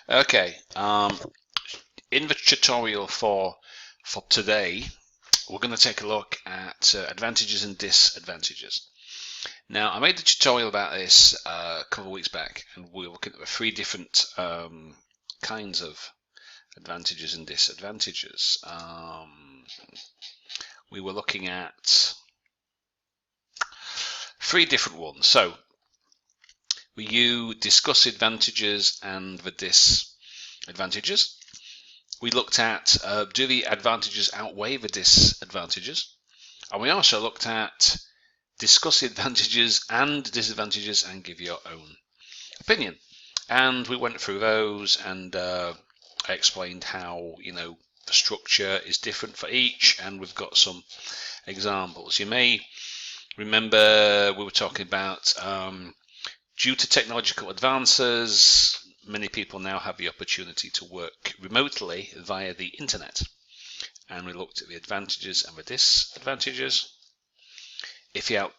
Okay, in the tutorial for today, we're going to take a look at advantages and disadvantages. Now, I made a tutorial about this a couple of weeks back, and we were looking at the three different kinds of advantages and disadvantages. We were looking at three different ones. So, you discuss the advantages and the disadvantages. We looked at do the advantages outweigh the disadvantages, and we also looked at discuss the advantages and disadvantages and give your own opinion. And we went through those, and I explained how the structure is different for each, and we've got some examples. You may remember we were talking about due to technological advances, many people now have the opportunity to work remotely via the internet. And we looked at the advantages and the disadvantages. If your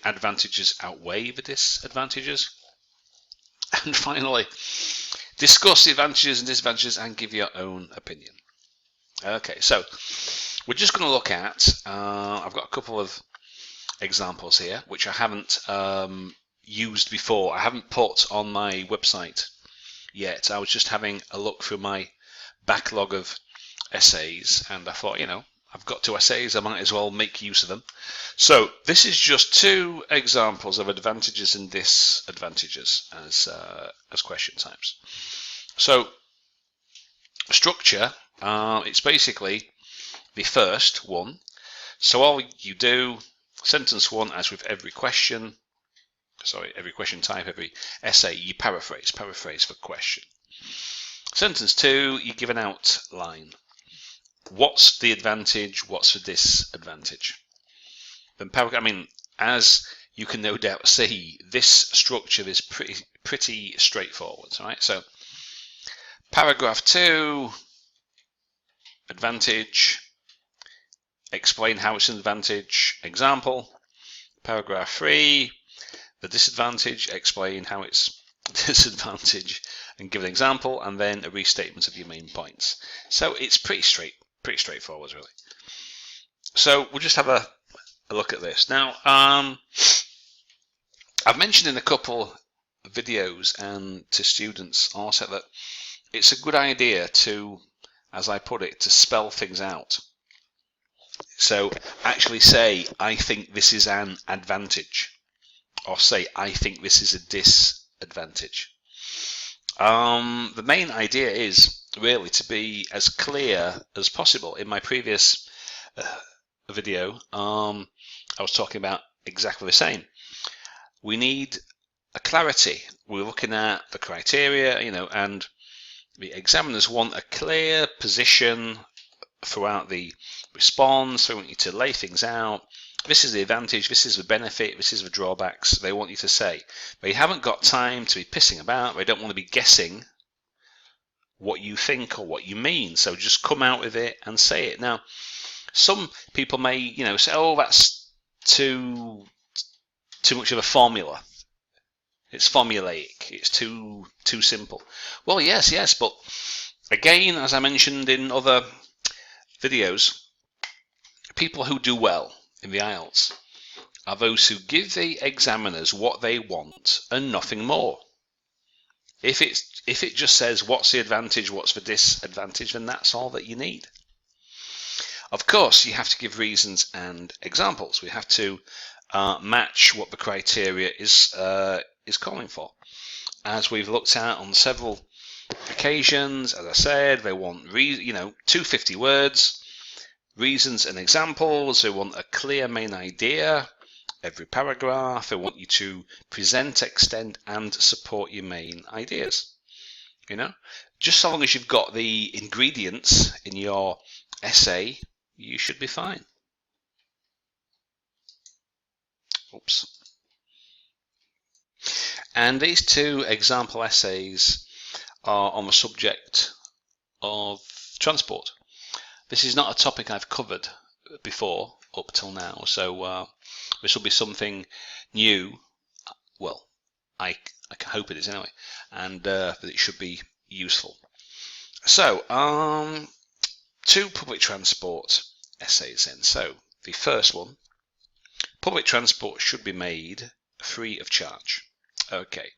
advantages outweigh the disadvantages. And finally, discuss the advantages and disadvantages and give your own opinion. Okay, so we're just going to look at, I've got a couple of examples here, which I haven't used before. I haven't put on my website yet. I was just having a look through my backlog of essays, and I thought, I've got 2 essays, I might as well make use of them. So this is just 2 examples of advantages and disadvantages as question types. So structure, it's basically the first one. So all you do, sentence 1, as with every question type, every essay, you paraphrase for question. Sentence 2, you give an outline. What's the advantage? What's the disadvantage? Then paragraph. As you can no doubt see, this structure is pretty straightforward. All right. So, paragraph 2, advantage. Explain how it's an advantage. Example. Paragraph 3, the disadvantage. Explain how it's disadvantage and give an example, and then a restatement of your main points. So it's pretty straightforward, really. So we'll just have a look at this. Now, I've mentioned in a couple of videos and to students also that it's a good idea to, as I put it, to spell things out. So actually say, I think this is an advantage, or say, I think this is a disadvantage. The main idea is really to be as clear as possible. In my previous video, I was talking about exactly the same. We need a clarity. We're looking at the criteria, and the examiners want a clear position throughout the response. They want you to lay things out. This is the advantage, this is the benefit, this is the drawbacks. They want you to say. They haven't got time to be pissing about. They don't want to be guessing what you think or what you mean. So just come out with it and say it. Now, some people may, say, oh, that's too much of a formula. It's formulaic. It's too simple. Well, yes, but again, as I mentioned in other videos, people who do well in the IELTS are those who give the examiners what they want and nothing more. If it just says what's the advantage, what's the disadvantage, then that's all that you need. Of course, you have to give reasons and examples. We have to match what the criteria is calling for. As we've looked at on several occasions, as I said, they want 250 words. Reasons and examples. They want a clear main idea every paragraph. They want you to present, extend, and support your main ideas. Just so long as you've got the ingredients in your essay, you should be fine. Oops. And these 2 example essays are on the subject of transport. This is not a topic I've covered before up till now, so this will be something new. Well, I hope it is anyway, and that it should be useful. So, 2 public transport essays then. So, the first one, public transport should be made free of charge. Okay,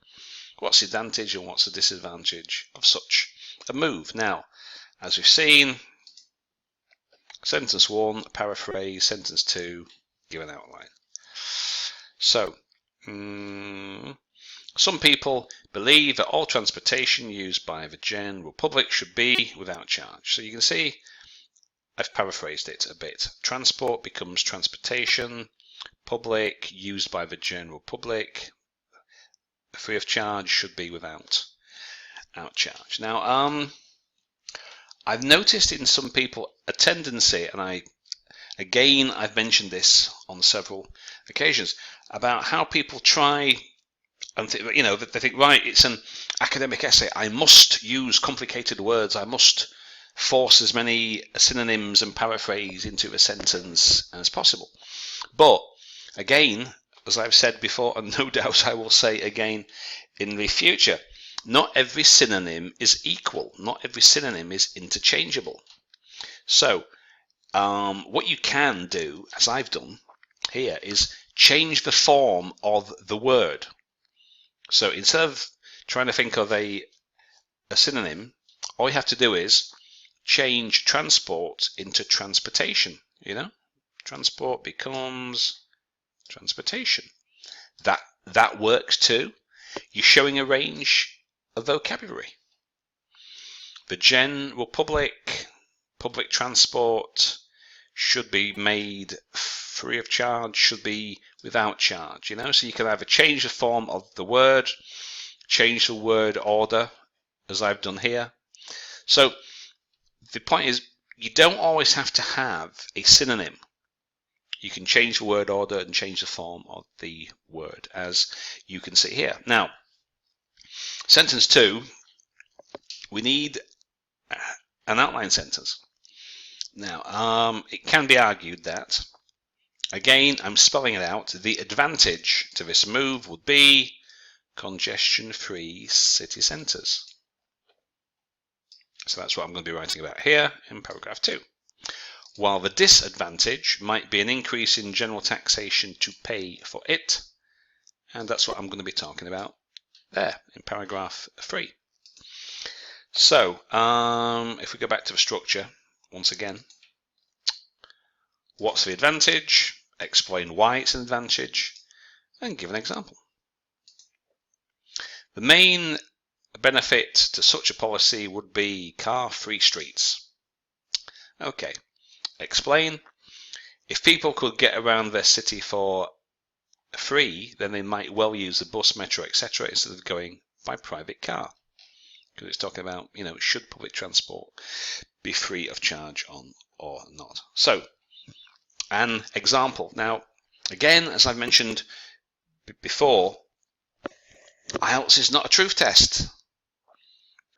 what's the advantage and what's the disadvantage of such a move? Now, as we've seen, sentence 1, paraphrase, sentence 2, give an outline. So, some people believe that all transportation used by the general public should be without charge. So you can see I've paraphrased it a bit. Transport becomes transportation, public used by the general public, free of charge should be without charge. Now, I've noticed in some people a tendency, and I've mentioned this on several occasions, about how people try and they think, right, it's an academic essay, I must use complicated words, I must force as many synonyms and paraphrase into a sentence as possible. But again, as I've said before, and no doubt I will say again in the future, not every synonym is equal, not every synonym is interchangeable. So what you can do, as I've done here, is change the form of the word. So instead of trying to think of a synonym, all you have to do is change transport into transportation. Transport becomes transportation. That works too. You're showing a range of vocabulary. The general public transport should be made free of charge, should be without charge, so you can either change the form of the word, change the word order, as I've done here. So the point is, you don't always have to have a synonym. You can change the word order and change the form of the word, as you can see here. Now, sentence 2, we need an outline sentence. Now, it can be argued that, again, I'm spelling it out, the advantage to this move would be congestion-free city centres. So that's what I'm going to be writing about here in paragraph 2. While the disadvantage might be an increase in general taxation to pay for it, and that's what I'm going to be talking about there in paragraph 3. So, if we go back to the structure, once again, what's the advantage? Explain why it's an advantage, and give an example. The main benefit to such a policy would be car-free streets. Okay, explain. If people could get around their city for free, then they might well use the bus, metro, etc. instead of going by private car. Because it's talking about, should public transport be free of charge or not. So, an example. Now, again, as I've mentioned before, IELTS is not a truth test.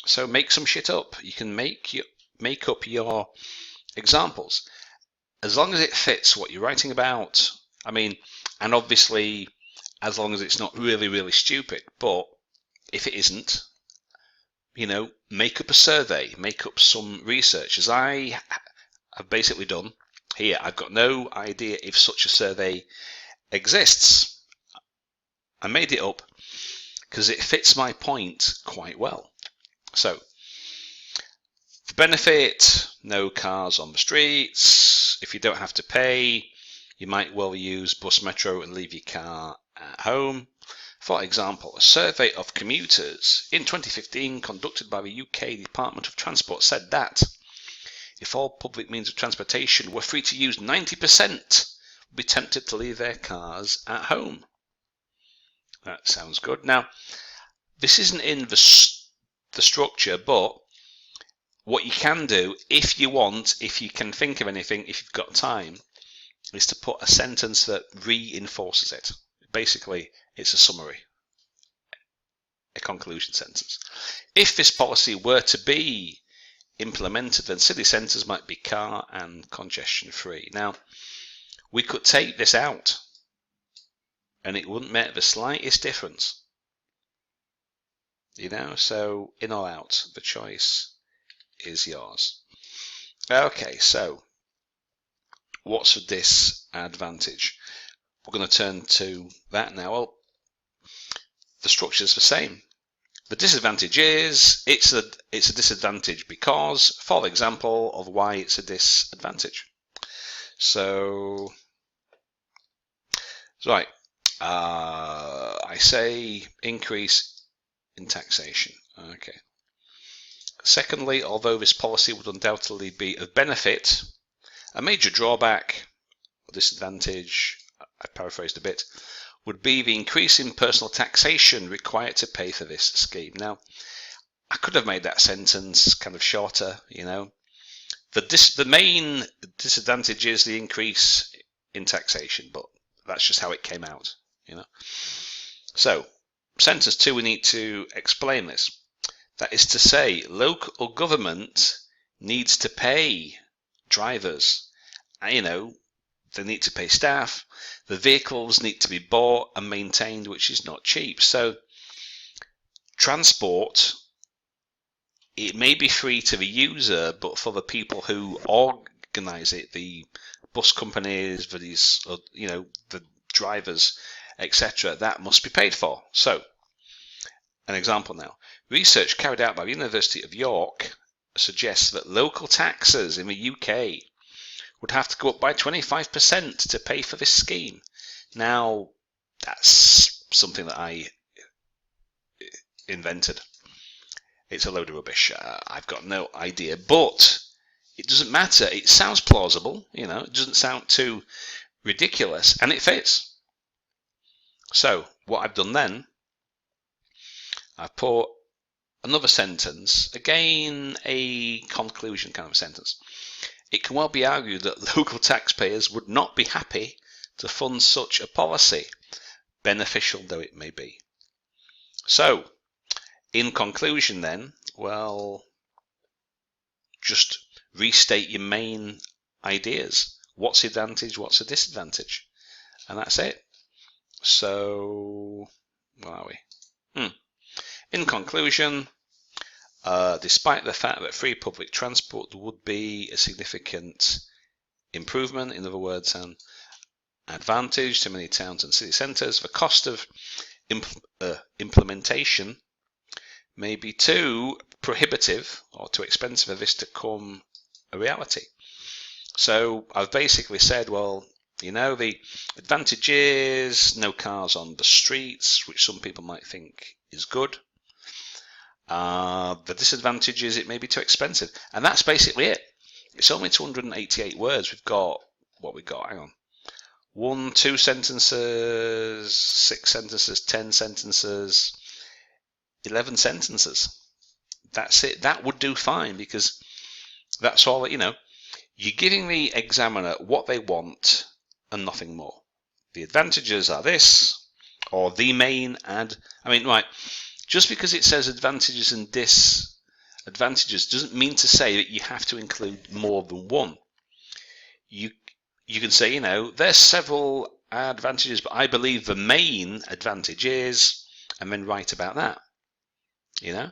So make some shit up. You can make up your examples. As long as it fits what you're writing about, and obviously, as long as it's not really, really stupid. But if it isn't, make up a survey, make up some research, as I have basically done here. I've got no idea if such a survey exists. I made it up because it fits my point quite well. So, the benefit, no cars on the streets. If you don't have to pay, you might well use bus, metro and leave your car at home. For example, a survey of commuters in 2015 conducted by the UK Department of Transport said that if all public means of transportation were free to use, 90% would be tempted to leave their cars at home. That sounds good. Now, this isn't in the structure, but what you can do, if you want, if you can think of anything, if you've got time, is to put a sentence that reinforces it. Basically, it's a summary, a conclusion sentence. If this policy were to be implemented, then city centres might be car and congestion free. Now, we could take this out and it wouldn't make the slightest difference. You know, so in or out, the choice is yours. Okay, so what's the disadvantage? We're going to turn to that now. Well, the structure is the same. The disadvantage is it's a disadvantage because, for example, of why it's a disadvantage. So, right, I say increase in taxation. Okay. Secondly, although this policy would undoubtedly be of benefit, a major drawback or disadvantage, I paraphrased a bit, would be the increase in personal taxation required to pay for this scheme. Now, I could have made that sentence kind of shorter, you know. The main disadvantage is the increase in taxation, but that's just how it came out, you know. So, sentence 2, we need to explain this. That is to say, local government needs to pay drivers. You know, they need to pay staff. The vehicles need to be bought and maintained, which is not cheap. So, transport, it may be free to the user, but for the people who organise it, the bus companies, the drivers, etc., that must be paid for. So, an example now. Research carried out by the University of York suggests that local taxes in the UK would have to go up by 25% to pay for this scheme. Now, that's something that I invented. It's a load of rubbish. I've got no idea, but it doesn't matter. It sounds plausible, you know, it doesn't sound too ridiculous, and it fits. So, what I've done then, I've put another sentence, again a conclusion kind of sentence. It can well be argued that local taxpayers would not be happy to fund such a policy, beneficial though it may be. So, in conclusion then, well, just restate your main ideas. What's the advantage, what's the disadvantage? And that's it. So, where are we? In conclusion, despite the fact that free public transport would be a significant improvement, in other words, an advantage to many towns and city centres, the cost of implementation may be too prohibitive or too expensive for this to become a reality. So I've basically said, well, you know, the advantage is no cars on the streets, which some people might think is good. The disadvantage is it may be too expensive. And that's basically it. It's only 288 words. We've got, hang on. 1, 2 sentences, 6 sentences, 10 sentences, 11 sentences. That's it. That would do fine because that's all that, you know. You're giving the examiner what they want and nothing more. The advantages are this, or the main right. Just because it says advantages and disadvantages doesn't mean to say that you have to include more than one. You can say, you know, there's several advantages, but I believe the main advantage is, and then write about that. You know,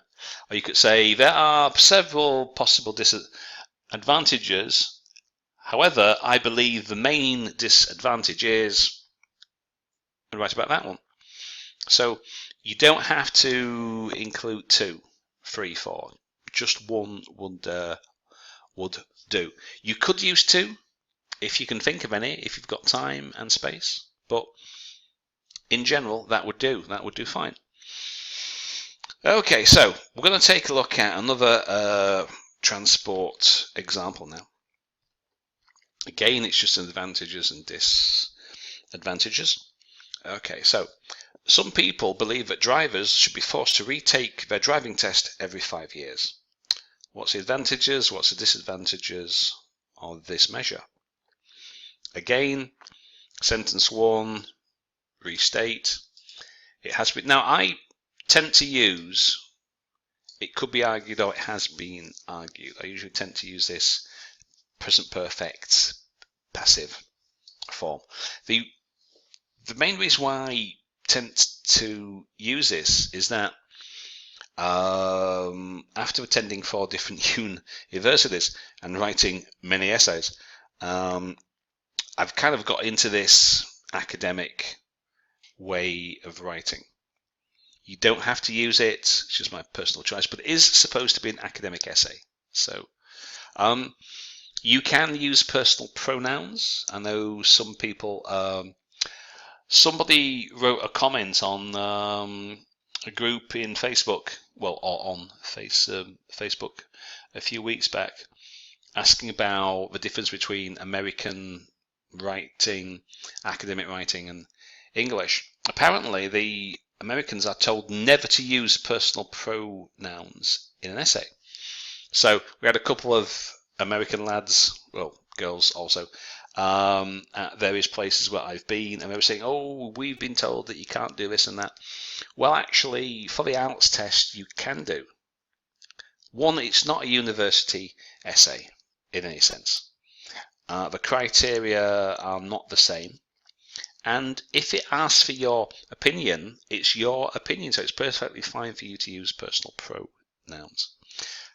or you could say there are several possible disadvantages. However, I believe the main disadvantage is, and write about that one. So you don't have to include 2, 3, 4. Just one would do. You could use 2 if you can think of any, if you've got time and space. But in general, that would do. That would do fine. Okay, so we're going to take a look at another transport example now. Again, it's just advantages and disadvantages. Okay, so some people believe that drivers should be forced to retake their driving test every 5 years. What's the advantages? What's the disadvantages of this measure? Again, sentence 1, restate. It has been. Now, I tend to use, it could be argued or it has been argued. I usually tend to use this present perfect passive form. The main reason why I tend to use this is that After attending 4 different universities and writing many essays, I've kind of got into this academic way of writing. You don't have to use it, it's just my personal choice, but it is supposed to be an academic essay. So you can use personal pronouns. I know some people, somebody wrote a comment on a group in Facebook, well, or on Facebook a few weeks back, asking about the difference between American writing, academic writing, and English. Apparently, the Americans are told never to use personal pronouns in an essay. So we had a couple of American lads, well, girls also, at various places where I've been, and they were saying, oh, we've been told that you can't do this and that. Well, actually, for the IELTS test, you can do. One, it's not a university essay in any sense. The criteria are not the same. And if it asks for your opinion, it's your opinion, so it's perfectly fine for you to use personal pronouns.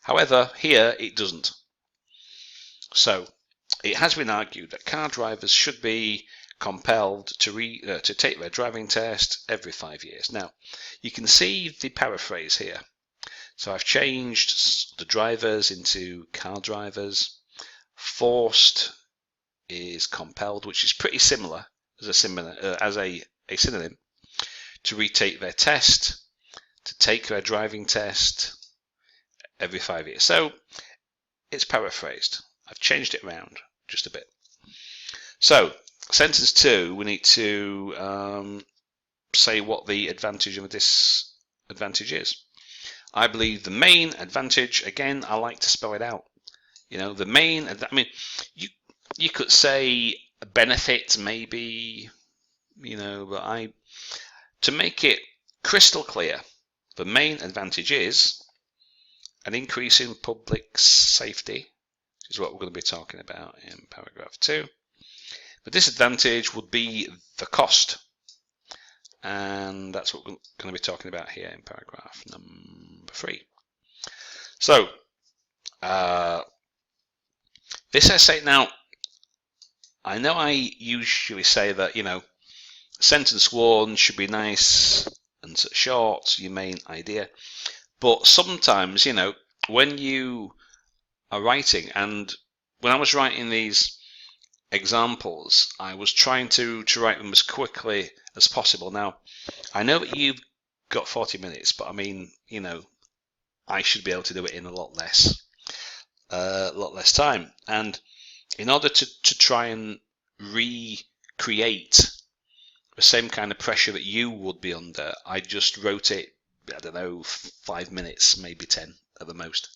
However, here it doesn't. So it has been argued that car drivers should be compelled to take their driving test every 5 years. Now, you can see the paraphrase here. So I've changed the drivers into car drivers. Forced is compelled, which is pretty similar as a synonym, to retake their test, to take their driving test every 5 years. So it's paraphrased. I've changed it around just a bit. So sentence 2, we need to say what the advantage and the disadvantage is. I believe the main advantage, again, I like to spell it out. You know, the main, I mean, you could say benefit maybe, you know, but to make it crystal clear, the main advantage is an increase in public safety, which is what we're going to be talking about in paragraph 2. The disadvantage would be the cost, and that's what we're going to be talking about here in paragraph number 3. So, this essay, now, I know I usually say that, you know, sentence 1 should be nice and short, your main idea, but sometimes, you know, when you are writing, and when I was writing these examples, I was trying to write them as quickly as possible. Now, I know that you've got 40 minutes, but I mean, you know, I should be able to do it in a lot less time. And in order to try and recreate the same kind of pressure that you would be under, I just wrote it, I don't know, 5 minutes, maybe 10 at the most.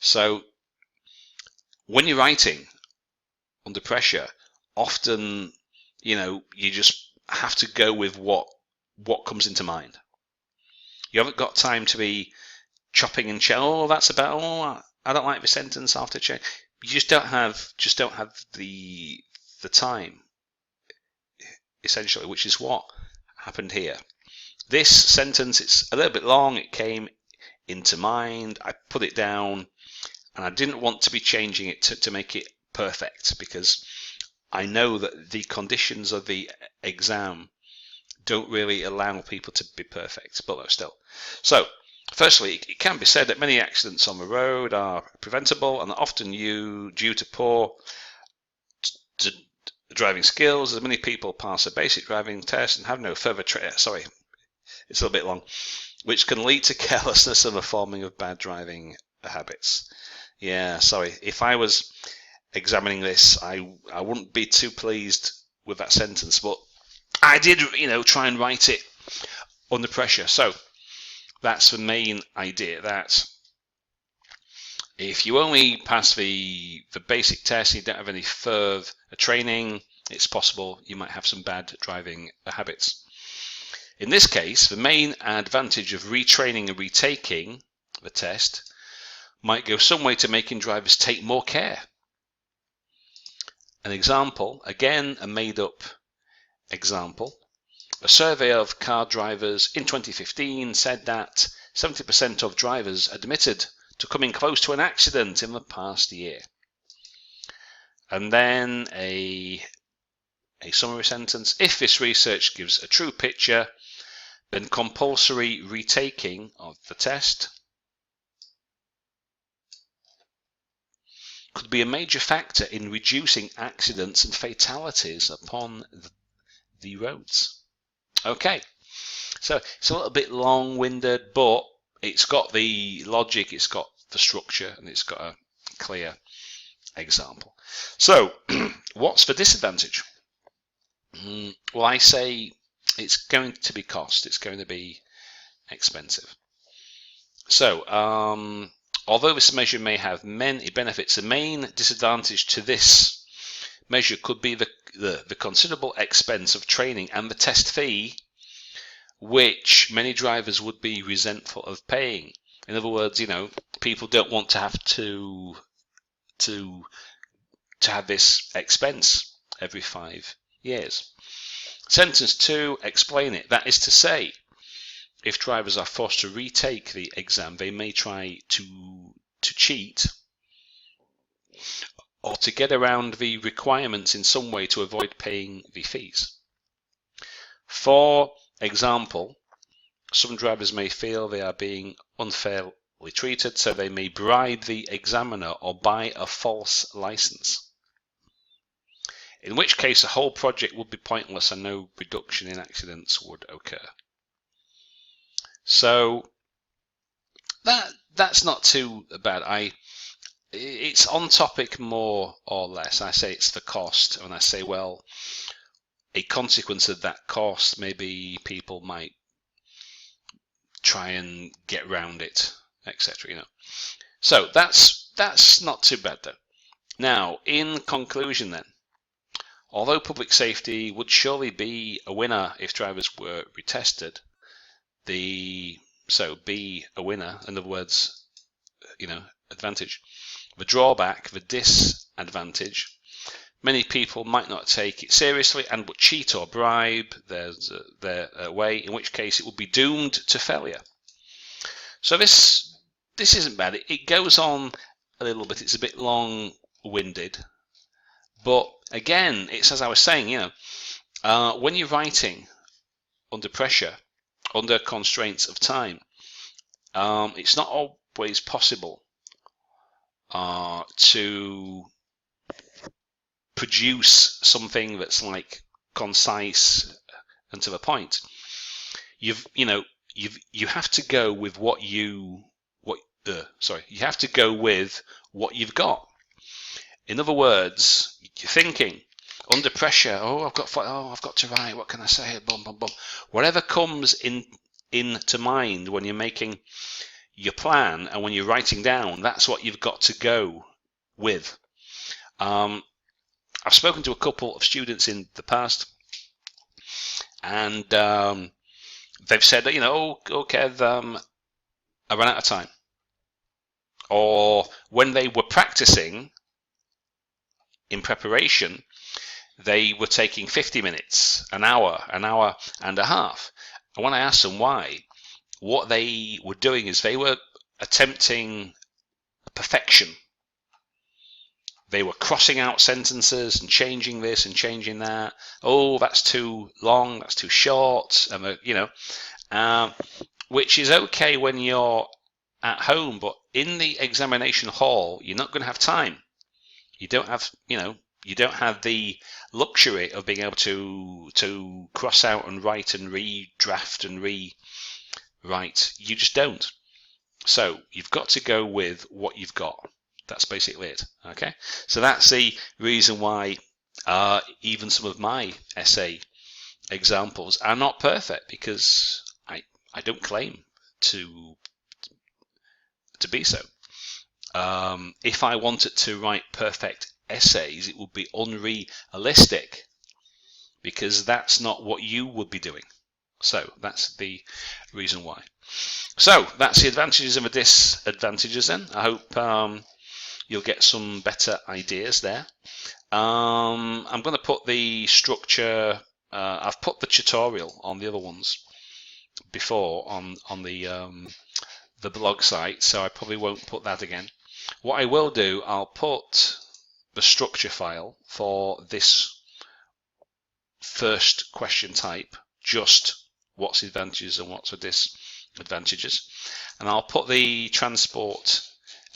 So when you're writing under pressure, often, you know, you just have to go with what comes into mind. You haven't got time to be chopping and changing. Oh, that's about. Oh, I don't like the sentence after change. You just don't have the time, essentially, which is what happened here. This sentence, it's a little bit long. It came into mind. I put it down, and I didn't want to be changing it to make it perfect, because I know that the conditions of the exam don't really allow people to be perfect, but still. So, firstly, it can be said that many accidents on the road are preventable and are often due to poor driving skills, as many people pass a basic driving test and have no further sorry, it's a little bit long, which can lead to carelessness and the forming of bad driving habits. Yeah, sorry, if I was examining this, I wouldn't be too pleased with that sentence, but I did, you know, try and write it under pressure. So that's the main idea, that if you only pass the basic test, you don't have any further training, it's possible you might have some bad driving habits. In this case, the main advantage of retraining and retaking the test might go some way to making drivers take more care. An example, again a made-up example, a survey of car drivers in 2015 said that 70% of drivers admitted to coming close to an accident in the past year. And then a summary sentence. If this research gives a true picture, then compulsory retaking of the test could be a major factor in reducing accidents and fatalities upon the roads. Okay, so it's a little bit long-winded, but it's got the logic, it's got the structure, and it's got a clear example. So, what's the disadvantage? Well, I say it's going to be cost, it's going to be expensive. So, although this measure may have many benefits, the main disadvantage to this measure could be the considerable expense of training and the test fee, which many drivers would be resentful of paying. In other words, people don't want to have to have this expense every 5 years. Sentence 2, explain it. That is to say, if drivers are forced to retake the exam, they may try to cheat or to get around the requirements in some way to avoid paying the fees. For example, some drivers may feel they are being unfairly treated, so they may bribe the examiner or buy a false license, in which case the whole project would be pointless and no reduction in accidents would occur. So that's not too bad. It's on topic more or less. I say it's the cost, and I say, well, a consequence of that cost, maybe people might try and get around it, etc. So that's not too bad though. Now, in conclusion then, although public safety would surely be a winner if drivers were retested, be a winner, in other words, advantage. The drawback, the disadvantage, many people might not take it seriously and would cheat or bribe their way, in which case it would be doomed to failure. So this isn't bad. It goes on a little bit. It's a bit long-winded, but again, it's as I was saying, when you're writing under pressure, under constraints of time, it's not always possible to produce something that's like concise and to the point. You have to go with you have to go with what you've got. In other words, you're thinking under pressure. I've got to write. What can I say? Boom, boom, boom. Whatever comes into mind when you're making your plan and when you're writing down, that's what you've got to go with. I've spoken to a couple of students in the past, and they've said that, I ran out of time. Or when they were practicing in preparation, they were taking 50 minutes, an hour and a half. And when I asked them why, what they were doing is they were attempting perfection. They were crossing out sentences and changing this and changing that. That's too long, that's too short, which is okay when you're at home, but in the examination hall, you're not going to have time. You don't have the luxury of being able to cross out and write and redraft and rewrite. You just don't. So you've got to go with what you've got. That's basically it. Okay. So that's the reason why even some of my essay examples are not perfect, because I don't claim to be so. If I wanted to write perfect essays, it would be unrealistic, because that's not what you would be doing. So that's the reason why. So that's the advantages and the disadvantages then. I hope you'll get some better ideas there. I'm going to put the structure, I've put the tutorial on the other ones before on the blog site, so I probably won't put that again. What I will do, I'll put the structure file for this first question type, just what's the advantages and what's the disadvantages, and I'll put the transport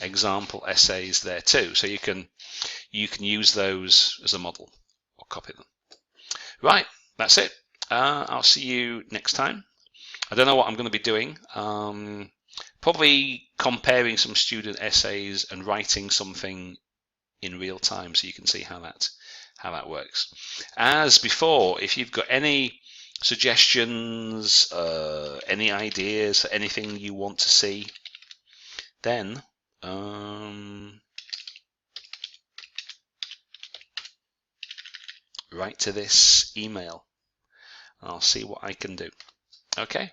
example essays there too, so you can use those as a model or copy them. Right, that's it. I'll see you next time. I don't know what I'm going to be doing. Probably comparing some student essays and writing something in real time, so you can see how that works. As before, if you've got any suggestions, any ideas, anything you want to see, then write to this email. I'll see what I can do. Okay.